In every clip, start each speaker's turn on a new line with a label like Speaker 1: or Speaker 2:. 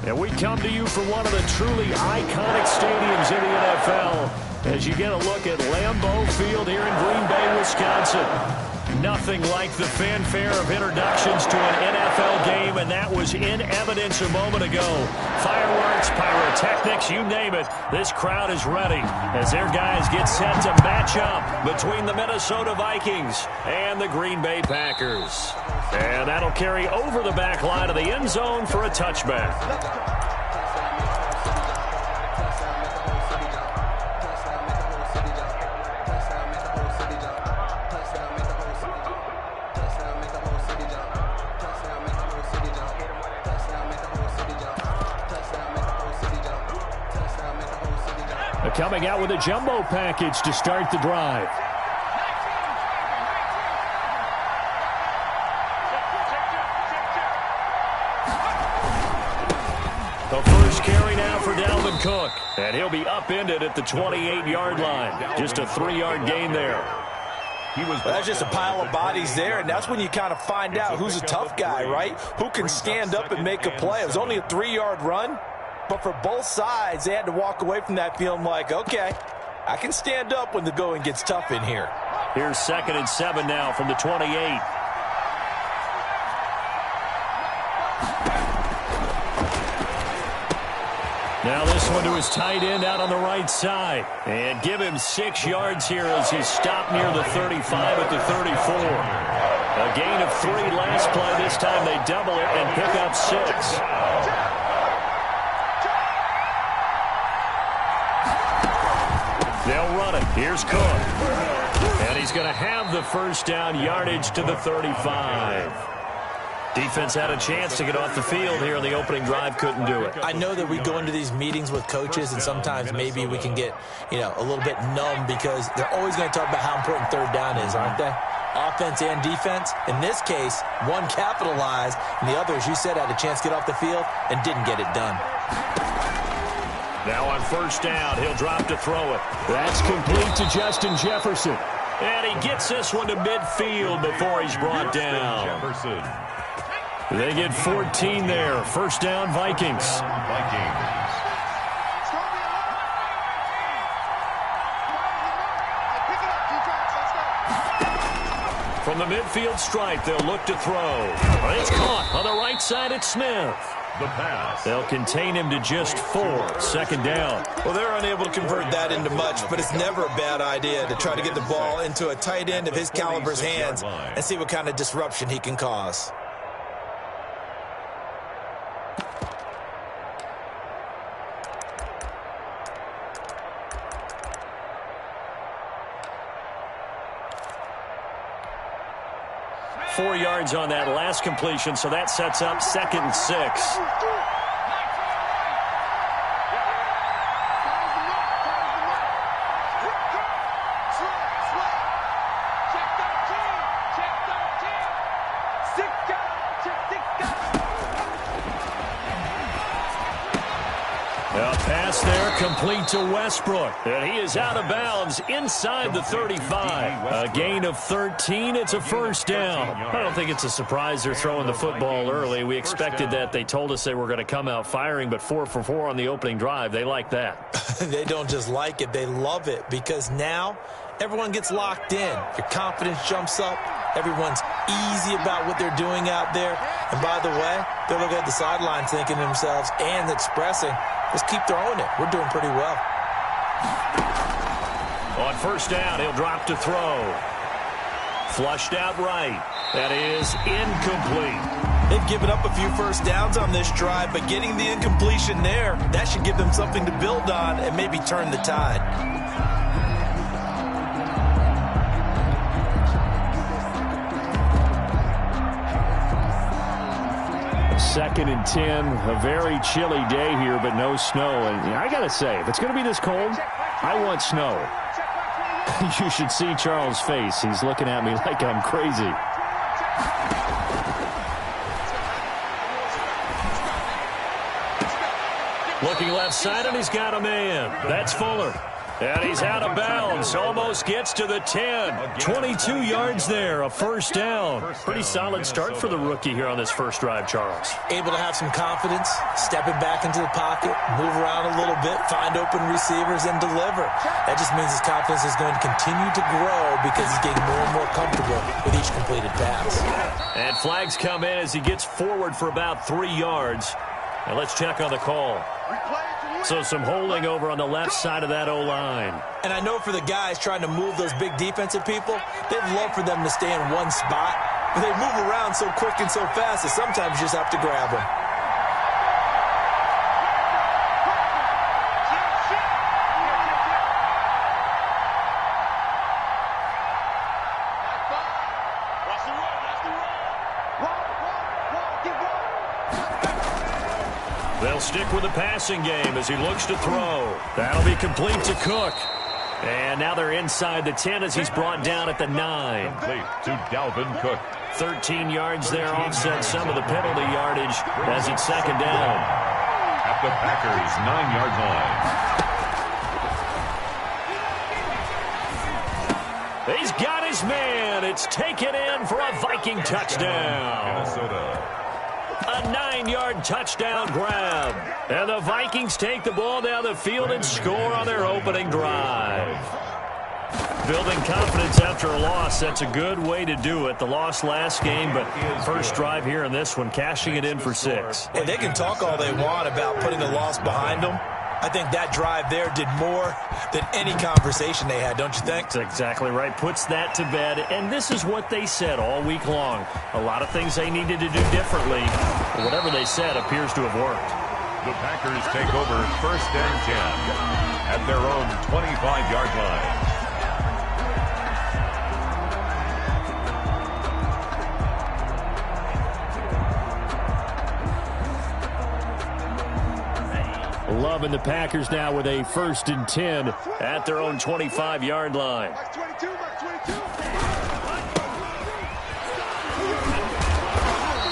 Speaker 1: And we come to you from one of the truly iconic stadiums in the NFL as you get a look at Lambeau Field here in Green Bay, Wisconsin. Nothing like the fanfare of introductions to an NFL game, and that was in evidence a moment ago. Fireworks, pyrotechnics, you name it. This crowd is ready as their guys get set to match up between the Minnesota Vikings and the Green Bay Packers. And that'll carry over the back line of the end zone for a touchback. Coming out with a jumbo package to start the drive. The first carry now for Dalvin Cook. And he'll be upended at the 28-yard line. Just a 3-yard gain there.
Speaker 2: That's just a pile of bodies there, and that's when you kind of find out who's a tough guy, right? Who can stand up and make a play. It was only a 3-yard run. But for both sides, they had to walk away from that feeling like, okay, I can stand up when the going gets tough in here.
Speaker 1: Here's 2nd and 7 now from the 28. Now this one to his tight end out on the right side. And give him 6 yards here as he's stopped near the 35 at the 34. A gain of 3 last play. This time they double it and pick up 6. They'll run it. Here's Cook. And he's going to have the first down yardage to the 35. Defense had a chance to get off the field here in the opening drive, couldn't do it.
Speaker 2: I know that we go into these meetings with coaches, and sometimes maybe we can get, a little bit numb because they're always going to talk about how important third down is, aren't they? Offense and defense. In this case, one capitalized, and the other, as you said, had a chance to get off the field and didn't get it done.
Speaker 1: Now on first down, he'll drop to throw it. That's complete to Justin Jefferson. And he gets this one to midfield before he's brought down. They get 14 there. First down, Vikings. From the midfield stripe, they'll look to throw. It's caught on the right side at Smith. The pass. They'll contain him to just 4. 2nd down.
Speaker 2: Well, they're unable to convert that into much, but it's never a bad idea to try to get the ball into a tight end of his caliber's hands and see what kind of disruption he can cause.
Speaker 1: Four yards on that last completion, so that sets up 2nd and 6. A pass there complete to Westbrook. And he is out of bounds inside the 35. A gain of 13. It's a first down. I don't think it's a surprise they're throwing the football early. We expected that. They told us they were going to come out firing, but 4 for 4 on the opening drive. They like that.
Speaker 2: They don't just like it. They love it because now everyone gets locked in. Your confidence jumps up. Everyone's easy about what they're doing out there. And by the way, they're looking at the sideline thinking to themselves and expressing, let's keep throwing it. We're doing pretty well.
Speaker 1: On first down, he'll drop to throw. Flushed out right. That is incomplete.
Speaker 2: They've given up a few first downs on this drive, but getting the incompletion there, that should give them something to build on and maybe turn the tide.
Speaker 1: 2nd and 10. A very chilly day here, but no snow. And I got to say, if it's going to be this cold, I want snow. You should see Charles' face. He's looking at me like I'm crazy. Looking left side, and he's got a man. That's Fuller. And he's out of bounds. Almost gets to the 10. 22 yards there, a first down. Pretty solid start for the rookie here on this first drive, Charles.
Speaker 2: Able to have some confidence, stepping back into the pocket, move around a little bit, find open receivers, and deliver. That just means his confidence is going to continue to grow because he's getting more and more comfortable with each completed pass.
Speaker 1: And flags come in as he gets forward for about 3 yards. Now let's check on the call. So some holding over on the left side of that O-line.
Speaker 2: And I know for the guys trying to move those big defensive people, they'd love for them to stay in one spot. But they move around so quick and so fast that sometimes you just have to grab them.
Speaker 1: They'll stick with the passing game as he looks to throw. That'll be complete to Cook. And now they're inside the 10 as he's brought down at the 9.
Speaker 3: Complete to Dalvin Cook.
Speaker 1: 13 yards there, offset some of the penalty yardage as it's second down.
Speaker 3: At the Packers' 9-yard line.
Speaker 1: He's got his man. It's taken in for a Viking touchdown.
Speaker 3: Minnesota.
Speaker 1: A 9-yard touchdown grab. And the Vikings take the ball down the field and score on their opening drive. Building confidence after a loss, that's a good way to do it. The loss last game, but first drive here in this one, cashing it in for 6.
Speaker 2: And they can talk all they want about putting the loss behind them. I think that drive there did more than any conversation they had, don't you think?
Speaker 1: That's exactly right. Puts that to bed. And this is what they said all week long. A lot of things they needed to do differently. But whatever they said appears to have worked.
Speaker 3: The Packers take over first and 10 at their own 25-yard line.
Speaker 1: Loving the Packers now with a first and 10 at their own 25-yard line.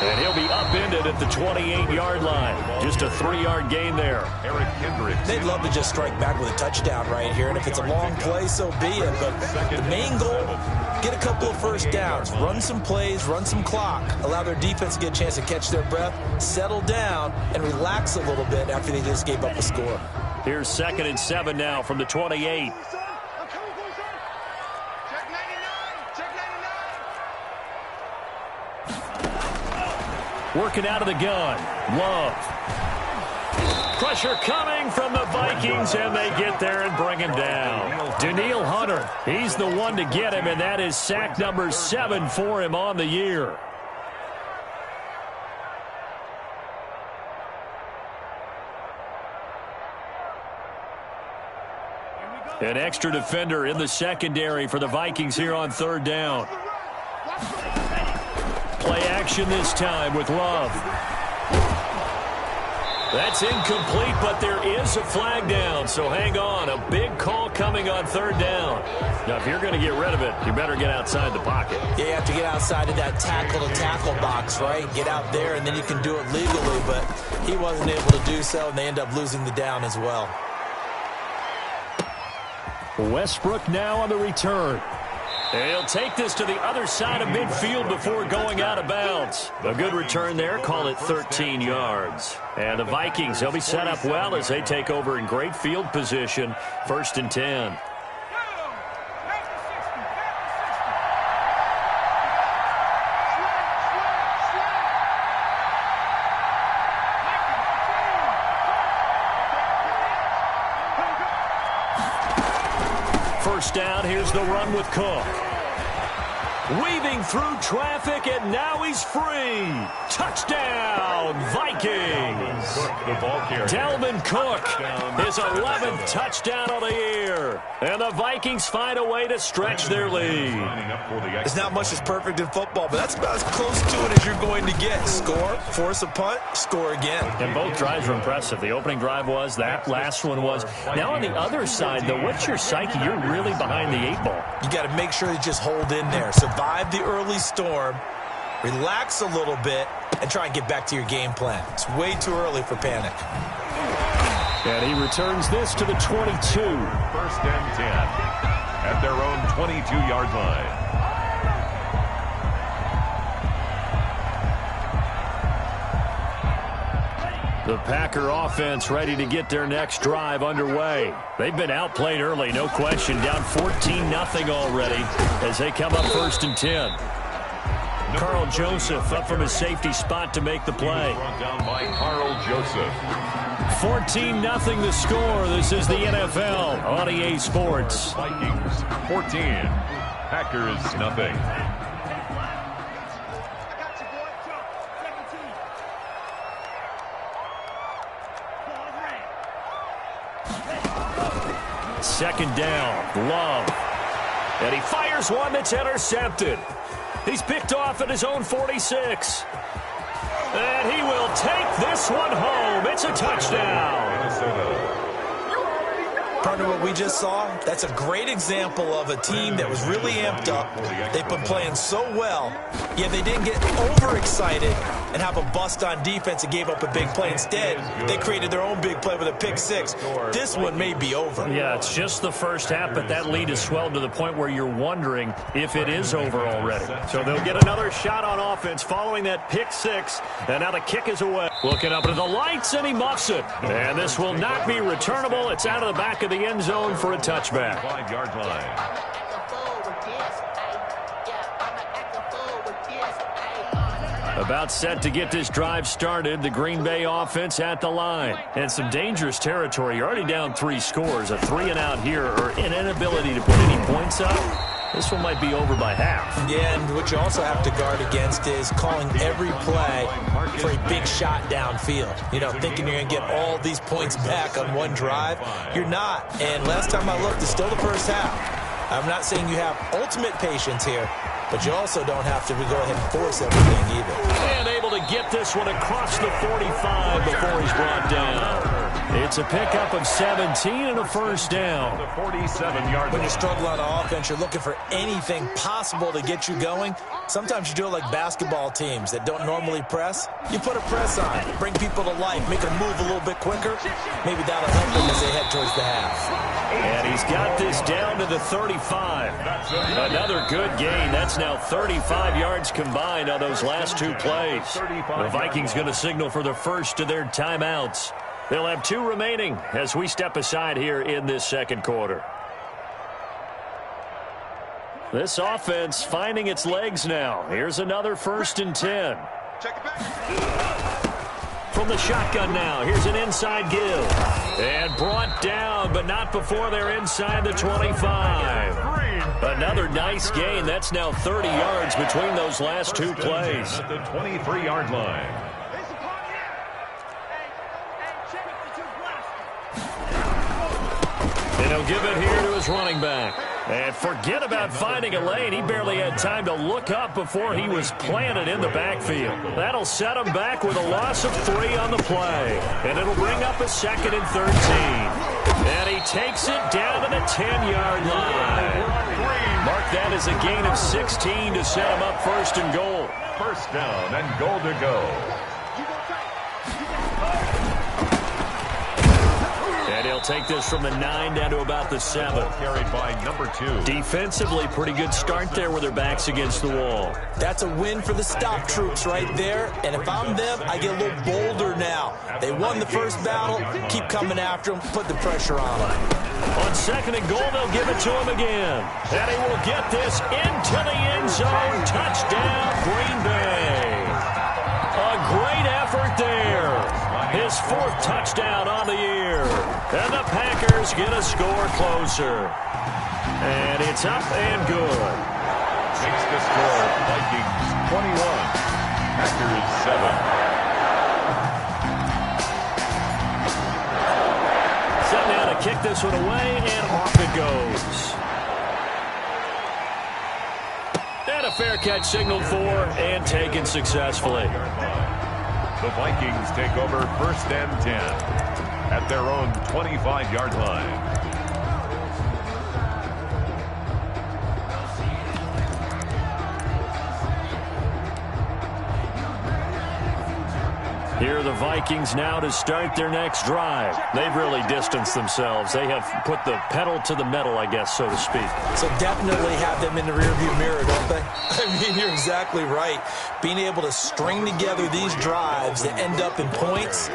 Speaker 1: And he'll be upended at the 28-yard line. Just a 3-yard gain there.
Speaker 3: Eric Kendricks.
Speaker 2: They'd love to just strike back with a touchdown right here, and if it's a long play, so be it. But the main goal, get a couple of first downs, run some plays, run some clock, allow their defense to get a chance to catch their breath, settle down, and relax a little bit after they just gave up a score.
Speaker 1: Here's 2nd and 7 now from the 28. Working out of the gun. Love. Pressure coming from the Vikings, and they get there and bring him down. Danielle Hunter, he's the one to get him, and that is sack number 7 for him on the year. An extra defender in the secondary for the Vikings here on 3rd down. Play action this time with Love. That's incomplete, but there is a flag down, so hang on. A big call coming on 3rd down. Now, if you're going to get rid of it, you better get outside the pocket.
Speaker 2: Yeah, you have to get outside of that tackle-to-tackle box, right? Get out there, and then you can do it legally, but he wasn't able to do so, and they end up losing the down as well.
Speaker 1: Westbrook now on the return. He'll take this to the other side of midfield before going out of bounds. A good return there. Call it 13 yards. And the Vikings, they'll be set up well as they take over in great field position. 1st and 10. First down, here's the run with Cook. Weaving through traffic, and now he's free. Touchdown, Vikings.
Speaker 3: The ball carrier.
Speaker 1: Dalvin Cook, his 11th touchdown of the year. And the Vikings find a way to stretch their lead.
Speaker 2: There's not much that's perfect in football, but that's about as close to it as you're going to get. Score, force a punt, score again.
Speaker 1: And both drives were impressive. The opening drive was, that last one was. Now on the other side, though, what's your psyche? You're really behind the 8 ball.
Speaker 2: You got to make sure you just hold in there. Survive the early storm, relax a little bit, and try and get back to your game plan. It's way too early for panic.
Speaker 1: And he returns this to the 22.
Speaker 3: First and 10 at their own 22-yard line.
Speaker 1: The Packer offense ready to get their next drive underway. They've been outplayed early, no question. Down 14-0 already as they come up first and 10. Carl Joseph up from his safety spot to make the play.
Speaker 3: Brought down by Carl Joseph.
Speaker 1: 14-0 the score. This is the NFL on EA Sports.
Speaker 3: Vikings 14, Packers nothing.
Speaker 1: Second down, Love. And he fires one that's intercepted. He's picked off at his own 46. And he will take this one home. It's a touchdown.
Speaker 3: Minnesota.
Speaker 2: Partner, what we just saw, that's a great example of a team that was really amped up. They've been playing so well, yet they didn't get overexcited and have a bust on defense and gave up a big play. Instead, they created their own big play with a pick six. This one may be over.
Speaker 1: Yeah, it's just the first half, but that lead has swelled to the point where you're wondering if it is over already. So they'll get another shot on offense following that pick six, and now the kick is away. Looking up into the lights, and he muffs it. And this will not be returnable. It's out of the back of the end zone for a touchback.
Speaker 3: 5-yard line.
Speaker 1: About set to get this drive started. The Green Bay offense at the line. And some dangerous territory. You're already down 3 scores. A 3-and-out here, or an inability to put any points up. This one might be over by half.
Speaker 2: Yeah, and what you also have to guard against is calling every play for a big shot downfield. You know, thinking you're going to get all these points back on one drive. You're not. And last time I looked, it's still the first half. I'm not saying you have ultimate patience here, but you also don't have to go ahead and force everything either.
Speaker 1: And able to get this one across the 45 before he's brought down. It's a pickup of 17 and a first down.
Speaker 3: The 47-yard
Speaker 2: When
Speaker 3: line.
Speaker 2: you struggle on offense, you're looking for anything possible to get you going. Sometimes you do it like basketball teams that don't normally press. You put a press on, bring people to life, make them move a little bit quicker. Maybe that'll help them as they head towards the half.
Speaker 1: And he's got this down to the 35. Another good gain. That's now 35 yards combined on those last 2 plays. The Vikings going to signal for the first of their timeouts. They'll have 2 remaining as we step aside here in this second quarter. This offense finding its legs now. Here's another first and 10. From the shotgun now, here's an inside give. And brought down, but not before they're inside the 25. Another nice gain. That's now 30 yards between those last 2 plays.
Speaker 3: At the 23-yard line.
Speaker 1: And he'll give it here to his running back. And forget about finding a lane. He barely had time to look up before he was planted in the backfield. That'll set him back with a loss of 3 on the play. And it'll bring up a 2nd and 13. And he takes it down to the 10-yard line. Mark that as a gain of 16 to set him up first and goal.
Speaker 3: First down and goal to go.
Speaker 1: And he'll take this from the 9 down to about the 7.
Speaker 3: Carried by number 2.
Speaker 1: Defensively, pretty good start there with their backs against the wall.
Speaker 2: That's a win for the stop troops right there. And if I'm them, I get a little bolder now. They won the first battle. Keep coming after them. Put the pressure on them.
Speaker 1: On 2nd and goal, they'll give it to him again. And he will get this into the end zone. Touchdown, Green Bay. A great effort there. His 4th touchdown on the year. And the Packers get a score closer. And it's up and good.
Speaker 3: Makes the score Vikings 21, Packers 7.
Speaker 1: Set now to kick this one away, and off it goes. And a fair catch signaled for and taken successfully.
Speaker 3: The Vikings take over first and 10 at their own 25-yard line.
Speaker 1: Here are the Vikings now to start their next drive. They've really distanced themselves. They have put the pedal to the metal, I guess, so to speak.
Speaker 2: So definitely have them in the rearview mirror, don't they? I mean, you're exactly right. Being able to string together these drives that end up in points,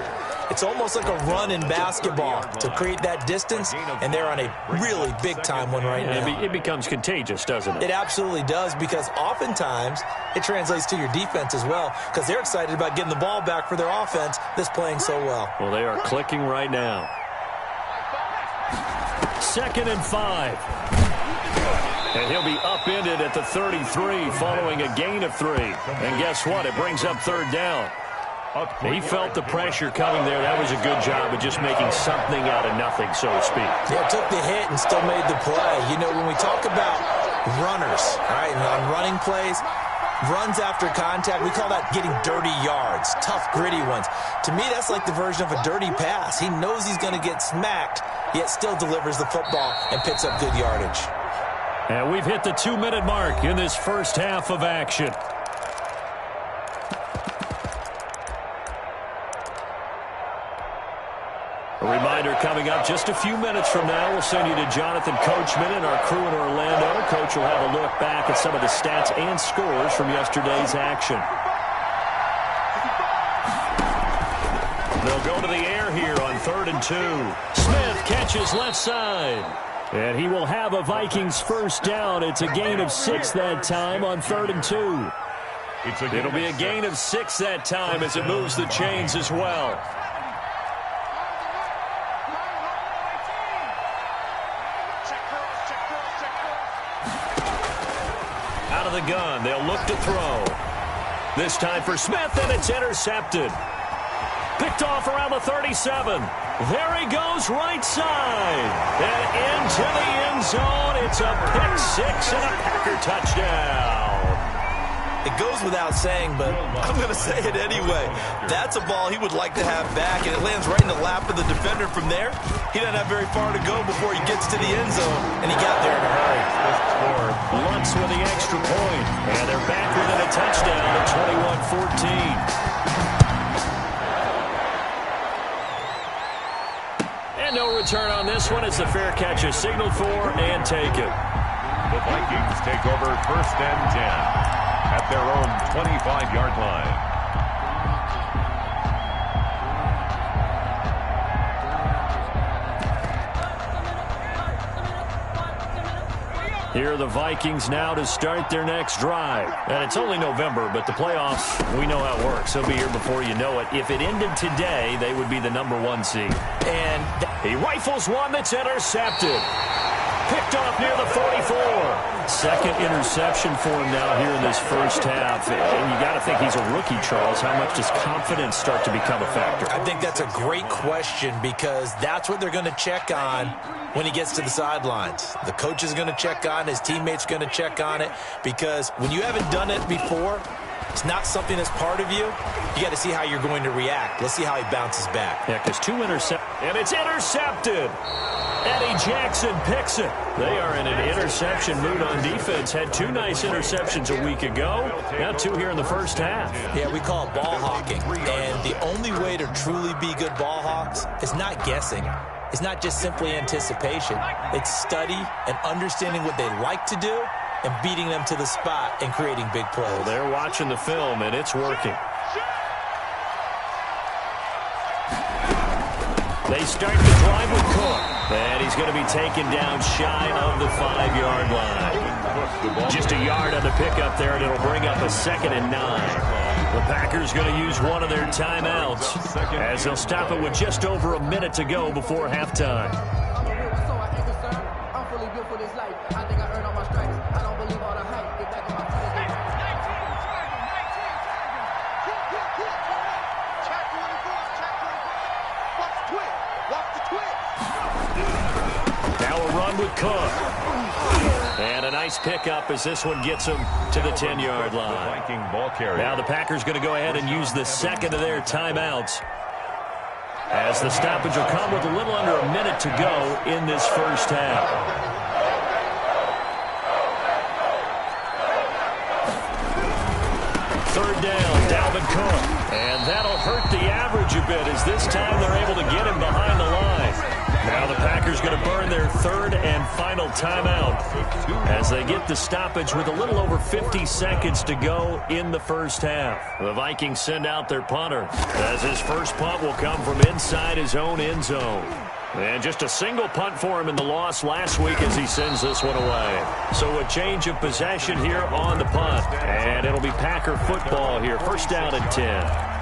Speaker 2: it's almost like a run in basketball to create that distance, and they're on a really big-time one right now.
Speaker 1: It becomes contagious, doesn't it?
Speaker 2: It absolutely does, because oftentimes it translates to your defense as well, because they're excited about getting the ball back for their offense that's playing so well.
Speaker 1: Well, they are clicking right now. 2nd and 5. And he'll be upended at the 33 following a gain of 3. And guess what? It brings up 3rd down. He felt the pressure coming there. That was a good job of just making something out of nothing, so to speak.
Speaker 2: Yeah, took the hit and still made the play. You know, when we talk about runners, all right, and on running plays, runs after contact, we call that getting dirty yards, tough, gritty ones. To me, that's like the version of a dirty pass. He knows he's going to get smacked, yet still delivers the football and picks up good yardage.
Speaker 1: And we've hit the 2-minute mark in this first half of action. A reminder coming up just a few minutes from now. We'll send you to Jonathan Coachman and our crew in Orlando. Coach will have a look back at some of the stats and scores from yesterday's action. They'll go to the air here on 3rd and 2. Smith catches left side. And he will have a Vikings first down. It's a gain of 6 that time on 3rd and 2. It'll be a gain of 6 that time as it moves the chains as well. Out of the gun, they'll look to throw. This time for Smith, and it's intercepted. Picked off around the 37. There he goes, right side. And into the end zone. It's a pick 6 and a Packer touchdown.
Speaker 2: It goes without saying, but I'm going to say it anyway. That's a ball he would like to have back, and it lands right in the lap of the defender from there. He doesn't have very far to go before he gets to the end zone, and he got there in a hurry.
Speaker 1: Lutz with the extra point, and they're back within a touchdown at 21-14. And no return on this one as the fair catch is signaled for and taken.
Speaker 3: The Vikings take over 1st and 10 at their own 25-yard line.
Speaker 1: Here are the Vikings now to start their next drive. And it's only November, but the playoffs, we know how it works. They'll be here before you know it. If it ended today, they would be the #1 seed.
Speaker 2: And
Speaker 1: he rifles one that's intercepted. Picked off near the 44. 2nd interception for him now here in this first half. And you got to think he's a rookie, Charles. How much does confidence start to become a factor?
Speaker 2: I think that's a great question, because that's what they're going to check on when he gets to the sidelines. The coach is going to check on, his teammates going to check on it, because when you haven't done it before, it's not something that's part of you. You got to see how you're going to react. Let's see how he bounces back.
Speaker 1: Yeah, because 2 interceptions, and it's intercepted. Eddie Jackson picks it. They are in an interception mood on defense. Had 2 nice interceptions a week ago. Now 2 here in the first half.
Speaker 2: Yeah, we call it ball hawking. And the only way to truly be good ball hawks is not guessing. It's not just simply anticipation. It's study and understanding what they like to do and beating them to the spot and creating big plays.
Speaker 1: Well, they're watching the film, and it's working. They start the drive with Cook. And he's going to be taken down shy of the 5-yard line. Just a yard on the pickup there, and it'll bring up a 2nd and 9. The Packers going to use one of their timeouts as they'll stop it with just over a minute to go before halftime. With Cook. And a nice pickup as this one gets him to the 10-yard line. Now the Packers going to go ahead and use the 2nd of their timeouts, as the stoppage will come with a little under a minute to go in this first half. 3rd down, Dalvin Cook. And that'll hurt the out. bit, as this time they're able to get him behind the line. Now the Packers going to burn their third and final timeout as they get the stoppage with a little over 50 seconds to go in the first half. The Vikings send out their punter, as his first punt will come from inside his own end zone. And just a single punt for him in the loss last week as he sends this one away. So a change of possession here on the punt. And it'll be Packer football here. First down and 10.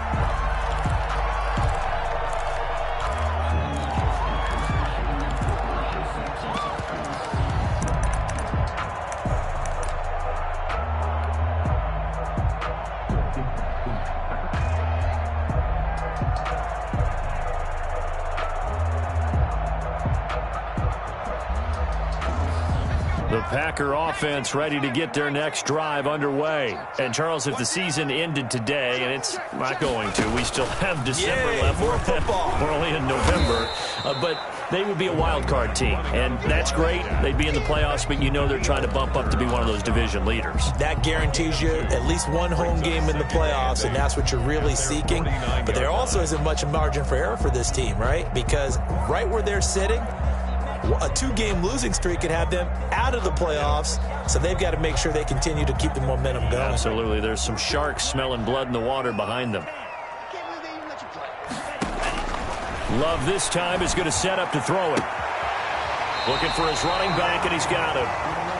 Speaker 1: The Packer offense ready to get their next drive underway. And, Charles, if the season ended today, and it's not going to, we still have December left.
Speaker 2: More football.
Speaker 1: We're only in November. But they would be a wild card team, and that's great. They'd be in the playoffs, but you know they're trying to bump up to be one of those division leaders.
Speaker 2: That guarantees you at least one home game in the playoffs, and that's what you're really seeking. But there also isn't much margin for error for this team, right? Because right where they're sitting, a two-game losing streak could have them out of the playoffs, so they've got to make sure they continue to keep the momentum going.
Speaker 1: Absolutely. There's some sharks smelling blood in the water behind them. Love this time is going to set up to throw it. Looking for his running back, and he's got him.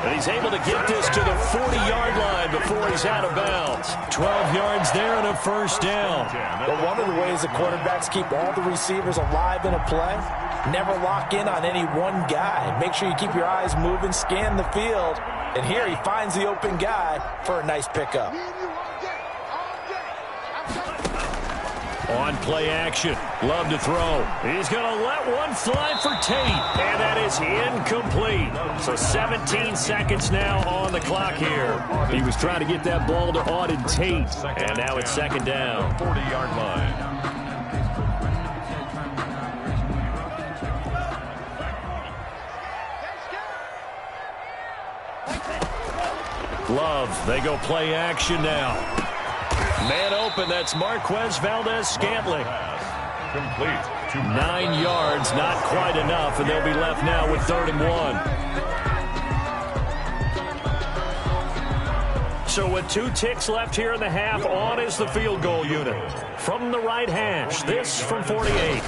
Speaker 1: And he's able to get this to the 40-yard line before he's out of bounds. 12 yards there and a first down.
Speaker 2: But one of the ways the quarterbacks keep all the receivers alive in a play, never lock in on any one guy. Make sure you keep your eyes moving, scan the field. And here he finds the open guy for a nice pickup.
Speaker 1: On play action. Love to throw. He's going to let one fly for Tate. And that is incomplete. So 17 seconds now on the clock here. He was trying to get that ball to Auden Tate. And now it's second down.
Speaker 3: 40-yard line.
Speaker 1: Love. They go play action now. Man open, that's Marquez Valdez-Scantling.
Speaker 3: Complete.
Speaker 1: 9 yards, not quite enough, and they'll be left now with 3rd and 1. So with 2 ticks left here in the half, on is the field goal unit. From the right hash, this from 48.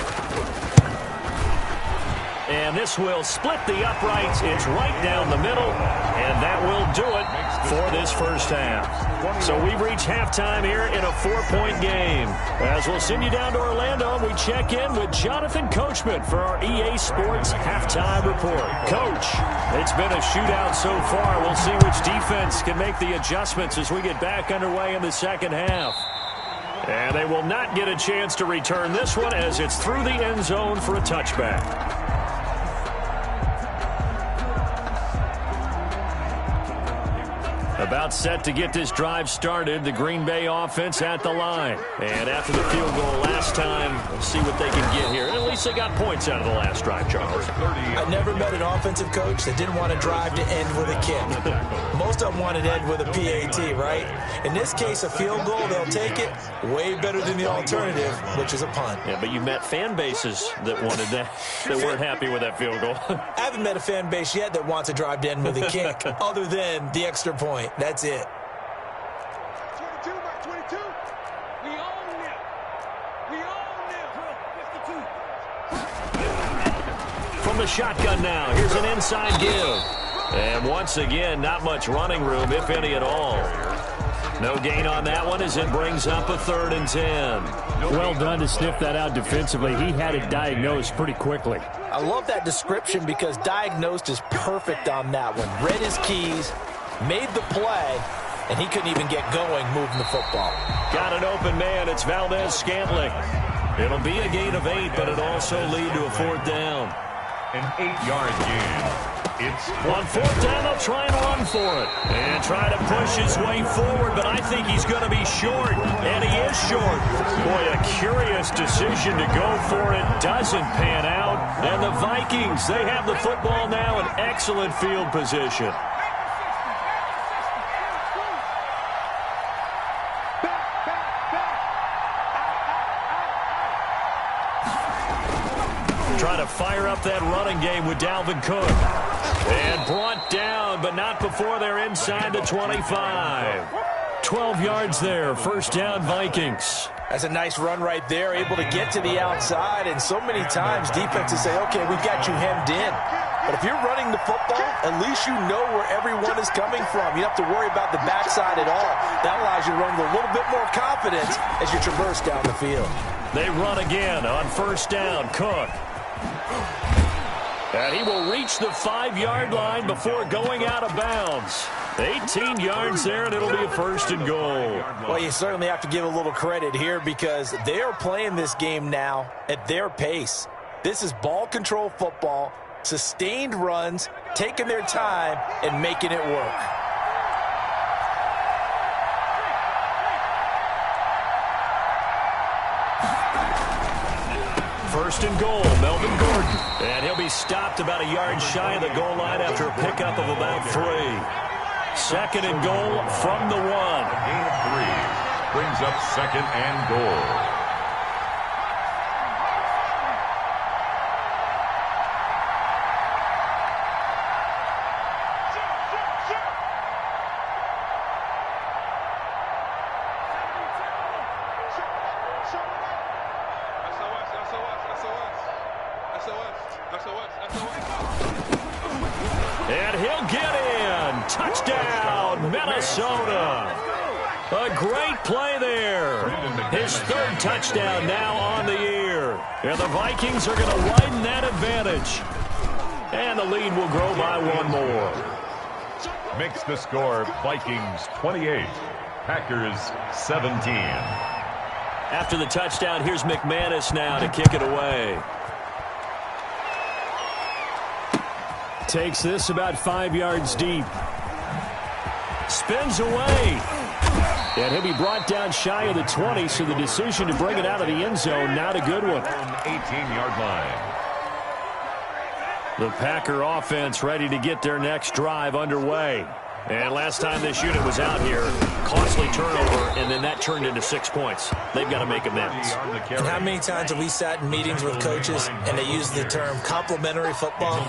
Speaker 1: And this will split the uprights. It's right down the middle, and that will do it for this first half. So we've reached halftime here in a 4-point game. As we'll send you down to Orlando, we check in with Jonathan Coachman for our EA Sports Halftime Report. Coach, it's been a shootout so far. We'll see which defense can make the adjustments as we get back underway in the second half. And they will not get a chance to return this one as it's through the end zone for a touchback. About set to get this drive started, the Green Bay offense at the line. And after the field goal last time, we'll see what they can get here. At least they got points out of the last drive, Charles.
Speaker 2: I never met an offensive coach that didn't want to drive to end with a kick. Most of them wanted to end with a PAT, right? In this case, a field goal, they'll take it. Way better than the alternative, which is a punt.
Speaker 1: Yeah, but you met fan bases that wanted that, that weren't happy with that field goal.
Speaker 2: I haven't met a fan base yet that wants to drive to end with a kick, other than the extra point. That's it.
Speaker 4: 22 by 22. We own them. We own them.
Speaker 1: 52. From the shotgun now, here's an inside give. And once again, not much running room, if any at all. No gain on that one as it brings up a 3rd and 10.
Speaker 5: Well done to sniff that out defensively. He had it diagnosed pretty quickly.
Speaker 2: I love that description because diagnosed is perfect on that one. Read his keys, made the play, and he couldn't even get going moving the football.
Speaker 1: Got an open man. It's Valdez-Scantling. It'll be a gain of 8, but it'll also lead to a 4th down.
Speaker 3: An 8-yard gain. It's
Speaker 1: on 4th down, they'll try and run for it. And try to push his way forward, but I think he's going to be short. And he is short. Boy, a curious decision to go for it. Doesn't pan out. And the Vikings, they have the football now in excellent field position. Trying to fire up that running game with Dalvin Cook. And brought down, but not before they're inside the 25. 12 yards there. First down, Vikings.
Speaker 2: That's a nice run right there, able to get to the outside. And so many times defenses say, okay, we've got you hemmed in. But if you're running the football, at least you know where everyone is coming from. You don't have to worry about the backside at all. That allows you to run with a little bit more confidence as you traverse down the field.
Speaker 1: They run again on first down. Cook. And he will reach the 5-yard line before going out of bounds. 18 yards there, and it'll be a first and goal.
Speaker 2: Well, you certainly have to give a little credit here because they are playing this game now at their pace. This is ball control football, sustained runs, taking their time, and making it work.
Speaker 1: First and goal, Melvin Gordon. And he'll be stopped about a yard shy of the goal line after a pickup of about 3. Second and goal from the 1.
Speaker 3: Gain of 3 brings up second and goal.
Speaker 1: And he'll get in. Touchdown, Minnesota. A great play there. His 3rd touchdown now on the year. And the Vikings are going to widen that advantage. And the lead will grow by 1 more.
Speaker 3: Makes the score Vikings 28, Packers 17.
Speaker 1: After the touchdown, here's McManus now to kick it away. Takes this about 5 yards deep. Spins away. And he'll be brought down shy of the 20, so the decision to bring it out of the end zone, not a good one.
Speaker 3: 18-yard line.
Speaker 1: The Packer offense ready to get their next drive underway. And last time this unit was out here, costly turnover, and then that turned into 6 points. They've got to make amends.
Speaker 2: And how many times have we sat in meetings with coaches and they use the term complementary football?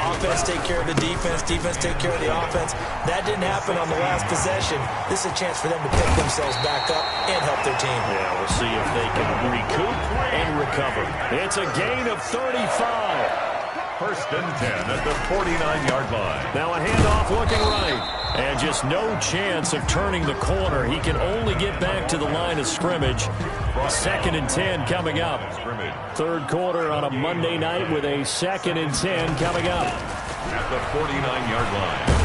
Speaker 2: Offense take care of the defense, defense take care of the offense. That didn't happen on the last possession. This is a chance for them to pick themselves back up and help their team.
Speaker 1: Yeah, we'll see if they can recoup and recover. It's a gain of 35.
Speaker 3: First and 10 at the 49-yard line.
Speaker 1: Now a handoff looking right. And just no chance of turning the corner. He can only get back to the line of scrimmage. Second and 10 coming up. Third quarter on a Monday night with a 2nd and 10 coming up.
Speaker 3: At the 49-yard line.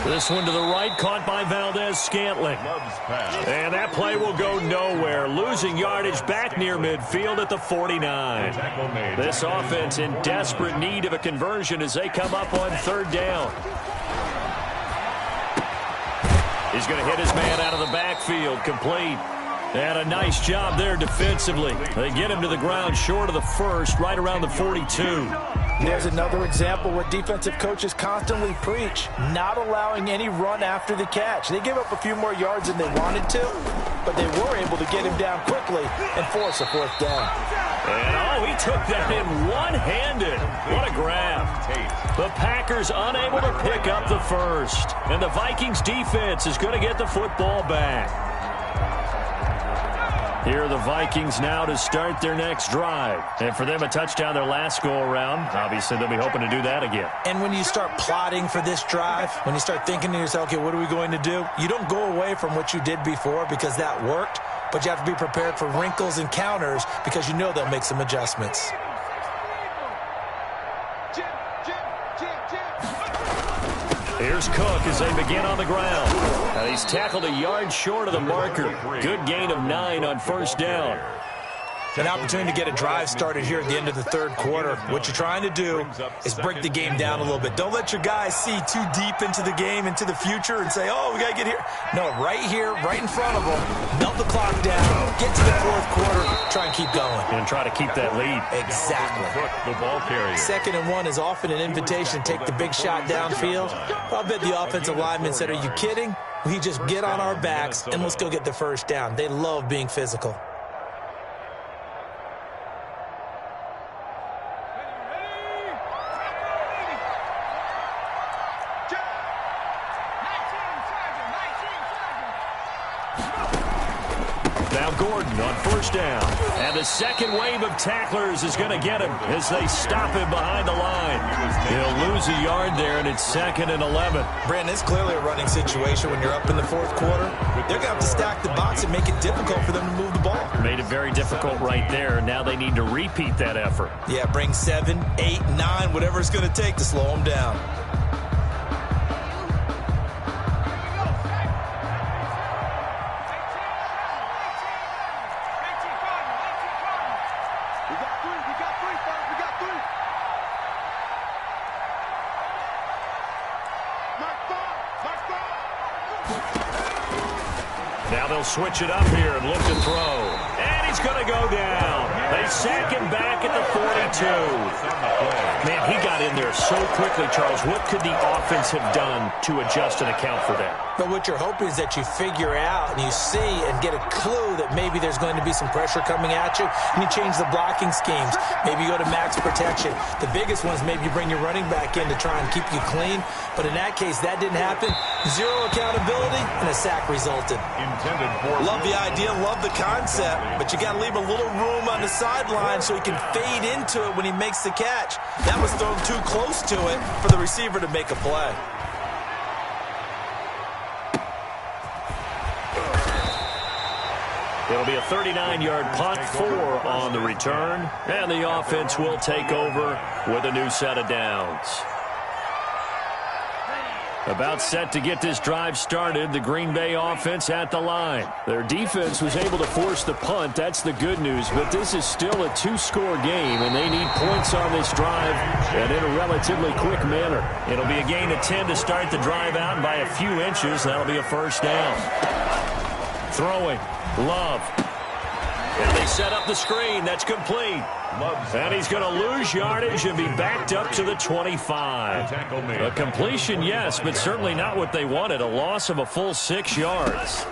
Speaker 1: This one to the right, caught by Valdez-Scantling. And that play will go nowhere. Losing yardage back near midfield at the 49. This offense in desperate need of a conversion as they come up on 3rd down. He's going to hit his man out of the backfield, complete. And a nice job there defensively. They get him to the ground short of the 1st, right around the 42.
Speaker 2: There's another example where defensive coaches constantly preach, not allowing any run after the catch. They gave up a few more yards than they wanted to, but they were able to get him down quickly and force a 4th down.
Speaker 1: And, he took that in one-handed. What a grab. The Packers unable to pick up the 1st. And the Vikings defense is going to get the football back. Here are the Vikings now to start their next drive. And for them, a touchdown their last go-around. Obviously, they'll be hoping to do that again.
Speaker 2: And when you start plotting for this drive, when you start thinking to yourself, okay, what are we going to do? You don't go away from what you did before because that worked, but you have to be prepared for wrinkles and counters because you know they'll make some adjustments.
Speaker 1: Here's Cook as they begin on the ground. And he's tackled a yard short of the marker. Good gain of 9 on 1st down.
Speaker 2: An opportunity to get a drive started here at the end of the 3rd quarter. What you're trying to do is break the game down a little bit. Don't let your guys see too deep into the game, into the future, and say, oh, we got to get here. No, right here, right in front of them, melt the clock down, get to the 4th quarter, try and keep going.
Speaker 1: And try to keep that lead.
Speaker 2: Exactly.
Speaker 3: The ball carrier.
Speaker 2: 2nd and 1 is often an invitation to take the big shot downfield. I bet the offensive lineman said, are you kidding? We just get on our backs and let's go get the 1st down. They love being physical.
Speaker 1: Now Gordon on first down. And the second wave of tacklers is going to get him as they stop him behind the line. He'll lose a yard there, and it's 2nd and 11.
Speaker 2: Brandon, it's clearly a running situation when you're up in the fourth quarter. They're going to have to stack the box and make it difficult for them to move the ball.
Speaker 5: Made it very difficult right there. Now they need to repeat that effort.
Speaker 2: Yeah, bring 7, 8, 9, whatever it's going to take to slow them down.
Speaker 1: Now they'll switch it up here and look to throw. And he's going to go down. They sack him back at the 42. Man, he got in there so quickly, Charles. What could the offense have done to adjust and account for that?
Speaker 2: But what you're hoping is that you figure out and you see and get a clue that maybe there's going to be some pressure coming at you, and you change the blocking schemes. Maybe you go to max protection. The biggest one is maybe you bring your running back in to try and keep you clean. But in that case, that didn't happen. Zero accountability, and a sack resulted. Love the idea, love the concept, but you got to leave a little room on the sideline so he can fade into it when he makes the catch. That was thrown too close to it for the receiver to make a play.
Speaker 1: It'll be a 39-yard punt, 4 on the return, and the offense will take over with a new set of downs. About set to get this drive started, the Green Bay offense at the line. Their defense was able to force the punt. That's the good news, but this is still a 2-score game, and they need points on this drive and in a relatively quick manner. It'll be a gain of 10 to start the drive out, and by a few inches, that'll be a first down. Throwing. Love. And they set up the screen. That's complete. And he's going to lose yardage and be backed up to the 25. A completion, yes, but certainly not what they wanted. A loss of a full 6 yards.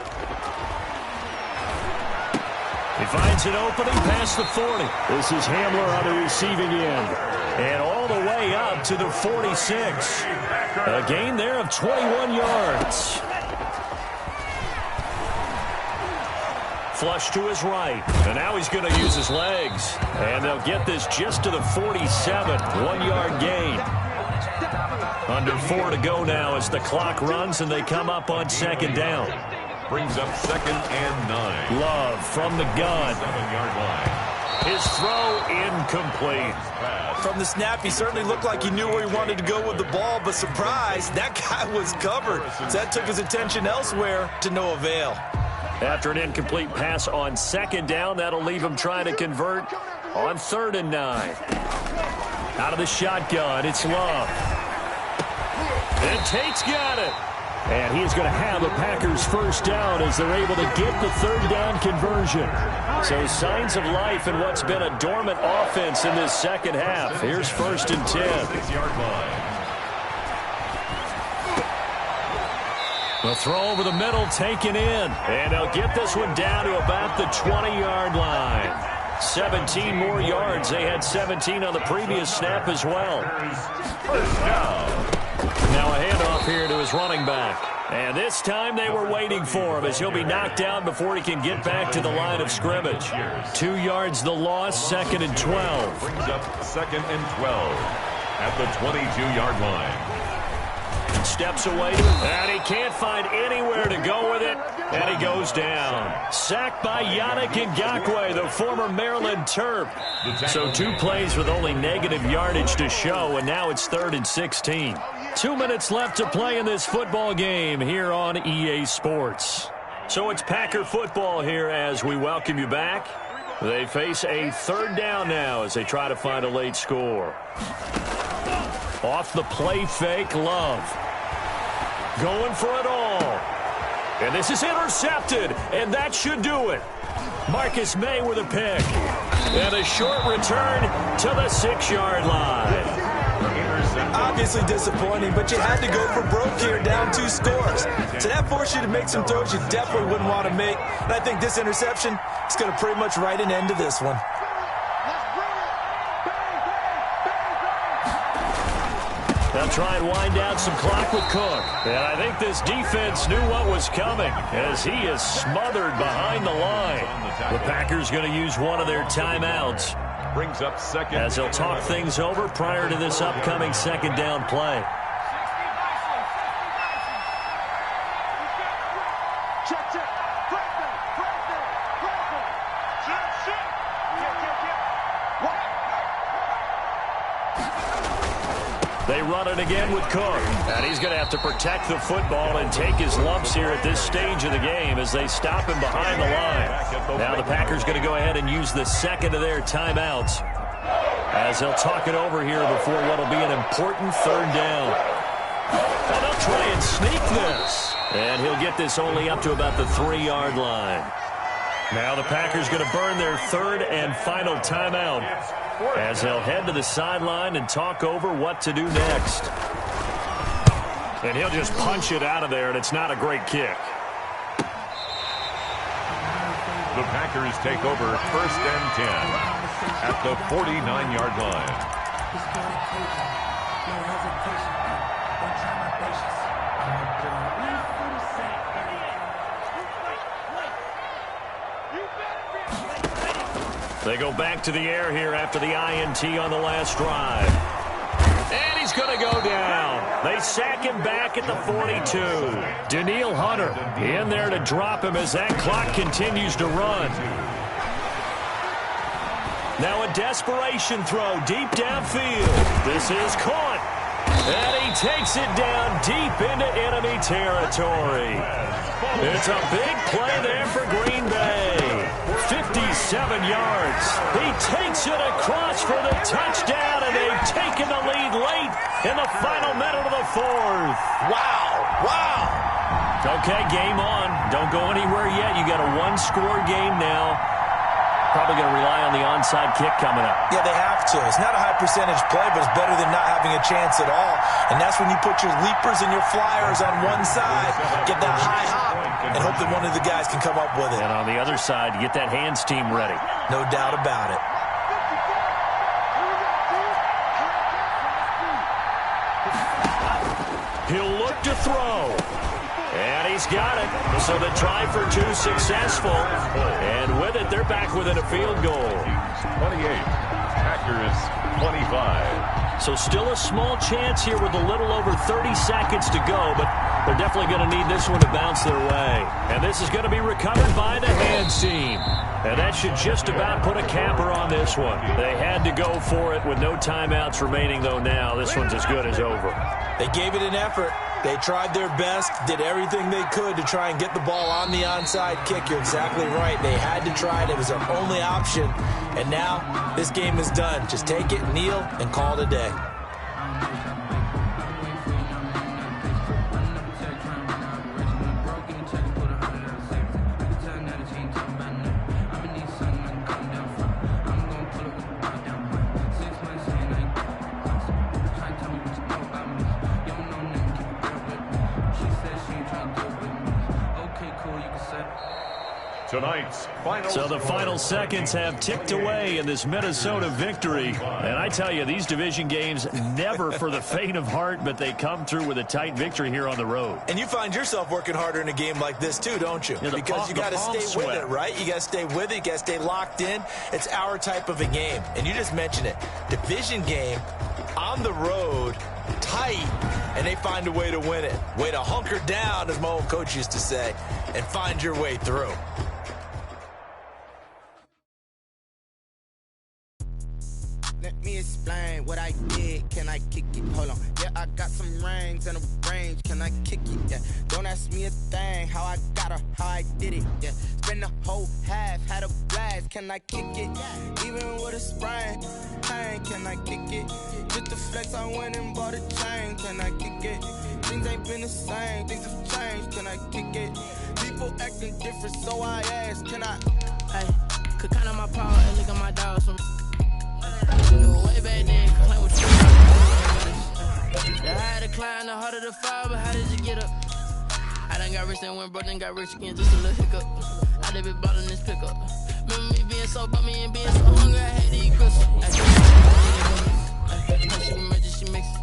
Speaker 1: He finds an opening past the 40. This is Hamler on the receiving end. And all the way up to the 46. A gain there of 21 yards. Flush to his right, and now he's going to use his legs. And they'll get this just to the 47, 1-yard gain. Under 4 to go now as the clock runs, and they come up on 2nd down.
Speaker 3: Brings up 2nd and 9.
Speaker 1: Love from the gun.
Speaker 3: 7-yard line.
Speaker 1: His throw incomplete.
Speaker 2: From the snap, he certainly looked like he knew where he wanted to go with the ball, but surprise, that guy was covered. So that took his attention elsewhere to no avail.
Speaker 1: After an incomplete pass on 2nd down, that'll leave him trying to convert on 3rd and 9. Out of the shotgun, it's Love. And Tate's got it. And he's going to have the Packers first down as they're able to get the 3rd down conversion. So signs of life in what's been a dormant offense in this second half. Here's 1st and 10.
Speaker 3: 6-yard line.
Speaker 1: The throw over the middle taken in. And they'll get this one down to about the 20-yard line. 17 more yards. They had 17 on the previous snap as well. Now a handoff here to his running back. And this time they were waiting for him as he'll be knocked down before he can get back to the line of scrimmage. 2 yards the loss, 2nd and 12.
Speaker 3: Brings up 2nd and 12 at the 22-yard line.
Speaker 1: Steps away, and he can't find anywhere to go with it, and he goes down. Sacked by Yannick Ngakoue, the former Maryland Terp. So 2 plays with only negative yardage to show, and now it's 3rd and 16. 2 minutes left to play in this football game here on EA Sports. So it's Packer football here as we welcome you back. They face a 3rd down now as they try to find a late score. Off the play fake, Love. Going for it all. And this is intercepted, and that should do it. Marcus May with a pick. And a short return to the 6-yard line.
Speaker 2: Obviously disappointing, but you had to go for broke here, down 2 scores. So that forced you to make some throws you definitely wouldn't want to make. And I think this interception is going to pretty much write an end to this one.
Speaker 1: They'll try and wind down some clock with Cook. And I think this defense knew what was coming as he is smothered behind the line. The Packers going to use one of their timeouts.
Speaker 3: Brings up second.
Speaker 1: As they'll talk things over prior to this upcoming second down play. They run it again with Cook. And he's going to have to protect the football and take his lumps here at this stage of the game as they stop him behind the line. Now the Packers going to go ahead and use the second of their timeouts as they'll talk it over here before what will be an important third down. And they'll try and sneak this. And he'll get this only up to about the 3-yard line. Now the Packers going to burn their third and final timeout as they'll head to the sideline and talk over what to do next. And he'll just punch it out of there, and it's not a great kick.
Speaker 3: The Packers take over first and 10 at the 49-yard line.
Speaker 1: They go back to the air here after the INT on the last drive. And he's going to go down. They sack him back at the 42. Danielle Hunter in there to drop him as that clock continues to run. Now a desperation throw deep downfield. This is caught. And he takes it down deep into enemy territory. It's a big play there for Green Bay. 57 yards. He takes it across for the touchdown, and they've taken the lead late in the final minute of the fourth.
Speaker 2: Wow. Wow.
Speaker 1: Okay, game on. Don't go anywhere yet. You got a one-score game now. Probably going to rely on the onside kick coming up.
Speaker 2: Yeah, they have to. It's not a high percentage play, but it's better than not having a chance at all. And that's when you put your leapers and your flyers on one side, get that high hop, and hope that one of the guys can come up with it.
Speaker 1: And on the other side, get that hands team ready.
Speaker 2: No doubt about it.
Speaker 1: He'll look to throw. And he's got it. So the try for two successful. And with it, they're back within a field goal.
Speaker 3: 28. Packers 25.
Speaker 1: So still a small chance here with a little over 30 seconds to go, but they're definitely going to need this one to bounce their way. And this is going to be recovered by the hands team. And that should just about put a capper on this one. They had to go for it with no timeouts remaining, though now. This one's as good as over.
Speaker 2: They gave it an effort. They tried their best, did everything they could to try and get the ball on the onside kick. You're exactly right. They had to try it. It was their only option. And now this game is done. Just take it, kneel, and call it a day.
Speaker 3: Tonight's final.
Speaker 1: So the final seconds have ticked away in this Minnesota victory. And I tell you, these division games never for the faint of heart, but they come through with a tight victory here on the road.
Speaker 2: And you find yourself working harder in a game like this too, don't you?
Speaker 1: Yeah,
Speaker 2: because you got to stay with it, right? You got to stay with it. You got to stay locked in. It's our type of a game. And you just mentioned it. Division game on the road, tight, and they find a way to win it. Way to hunker down, as my old coach used to say, and find your way through.
Speaker 6: Let me explain what I did. Can I kick it? Hold on. Yeah, I got some rings and a range. Can I kick it? Yeah. Don't ask me a thing. How I got her, how I did it. Yeah. Spend the whole half, had a blast. Can I kick it? Even with a sprain. Pain, can I kick it? Just the flex, I went and bought a chain. Can I kick it? Things ain't been the same. Things have changed. Can I kick it? People acting different, so I ask. Can I?
Speaker 7: Hey, could count on my power and look at my dogs from. Way back then, complain with you. The higher the climb, the harder the fall, but how did you get up? I done got rich and went broke, then got rich again, just a little hiccup. I done been ballin' this pickup. Remember me being so bummy and being so hungry, I had to eat grits. She merged, she mixed.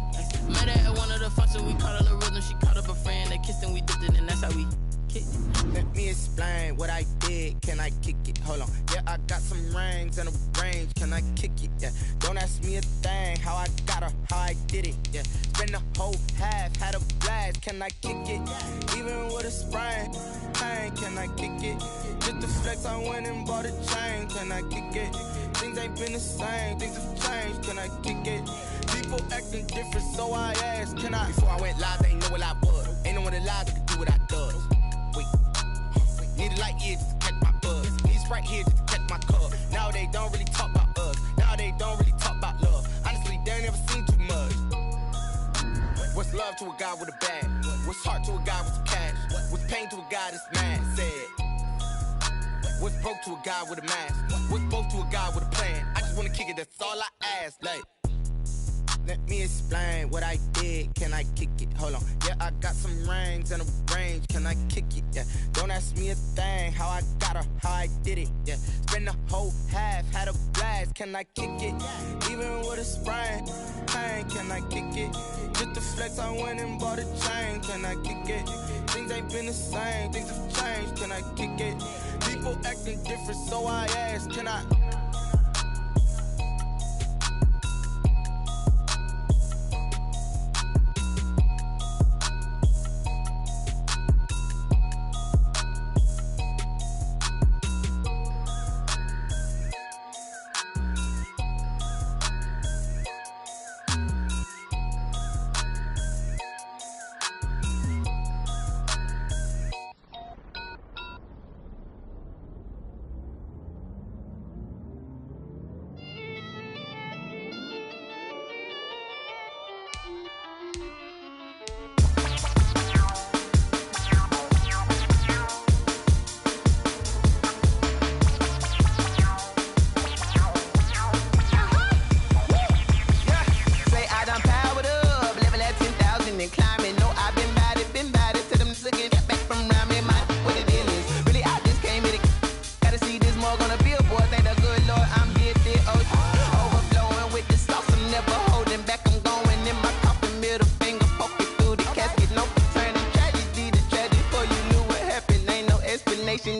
Speaker 7: Met her at one of the functions, we caught her the rhythm, she caught up a friend, they kissed and we dipped it, and that's how we kicked.
Speaker 6: Let me explain what I did. Can I kick it? Hold on. Yeah, I got some rings and a range. Can I kick it? Yeah. Don't ask me a thing. How I got her, how I did it. Yeah. Spend the whole half, had a blast. Can I kick it? Even with a sprain, pain. Can I kick it? Just the flex, I went and bought a chain. Can I kick it? Things ain't been the same. Things have changed. Can I kick it? People acting different, so I asked, can I? Before I went live, they ain't know what I was. Ain't no one alive that could do what I does. Wait. Need a light here just to catch my buzz. Need Sprite here just to catch my cup. Now they don't really talk about us. Now they don't really talk about love. Honestly, they ain't never seen too much. What's love to a guy with a bag? What's heart to a guy with some cash? What's pain to a guy that's mad? Said. What's broke to a guy with a mask? What's both to a guy with a plan? I just wanna kick it, that's all I ask. Like, let me explain what I did. Can I kick it? Hold on. Yeah, I got some rings and a range. Can I kick it? Yeah. Don't ask me a thing. How I got her, how I did it. Yeah. Spend the whole half, had a blast. Can I kick it? Even with a sprain, pain. Can I kick it? Just the flex, I went and bought a chain. Can I kick it? Things ain't been the same. Things have changed. Can I kick it? People acting different, so I asked, can I?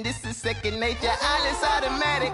Speaker 8: This is second nature, all is automatic.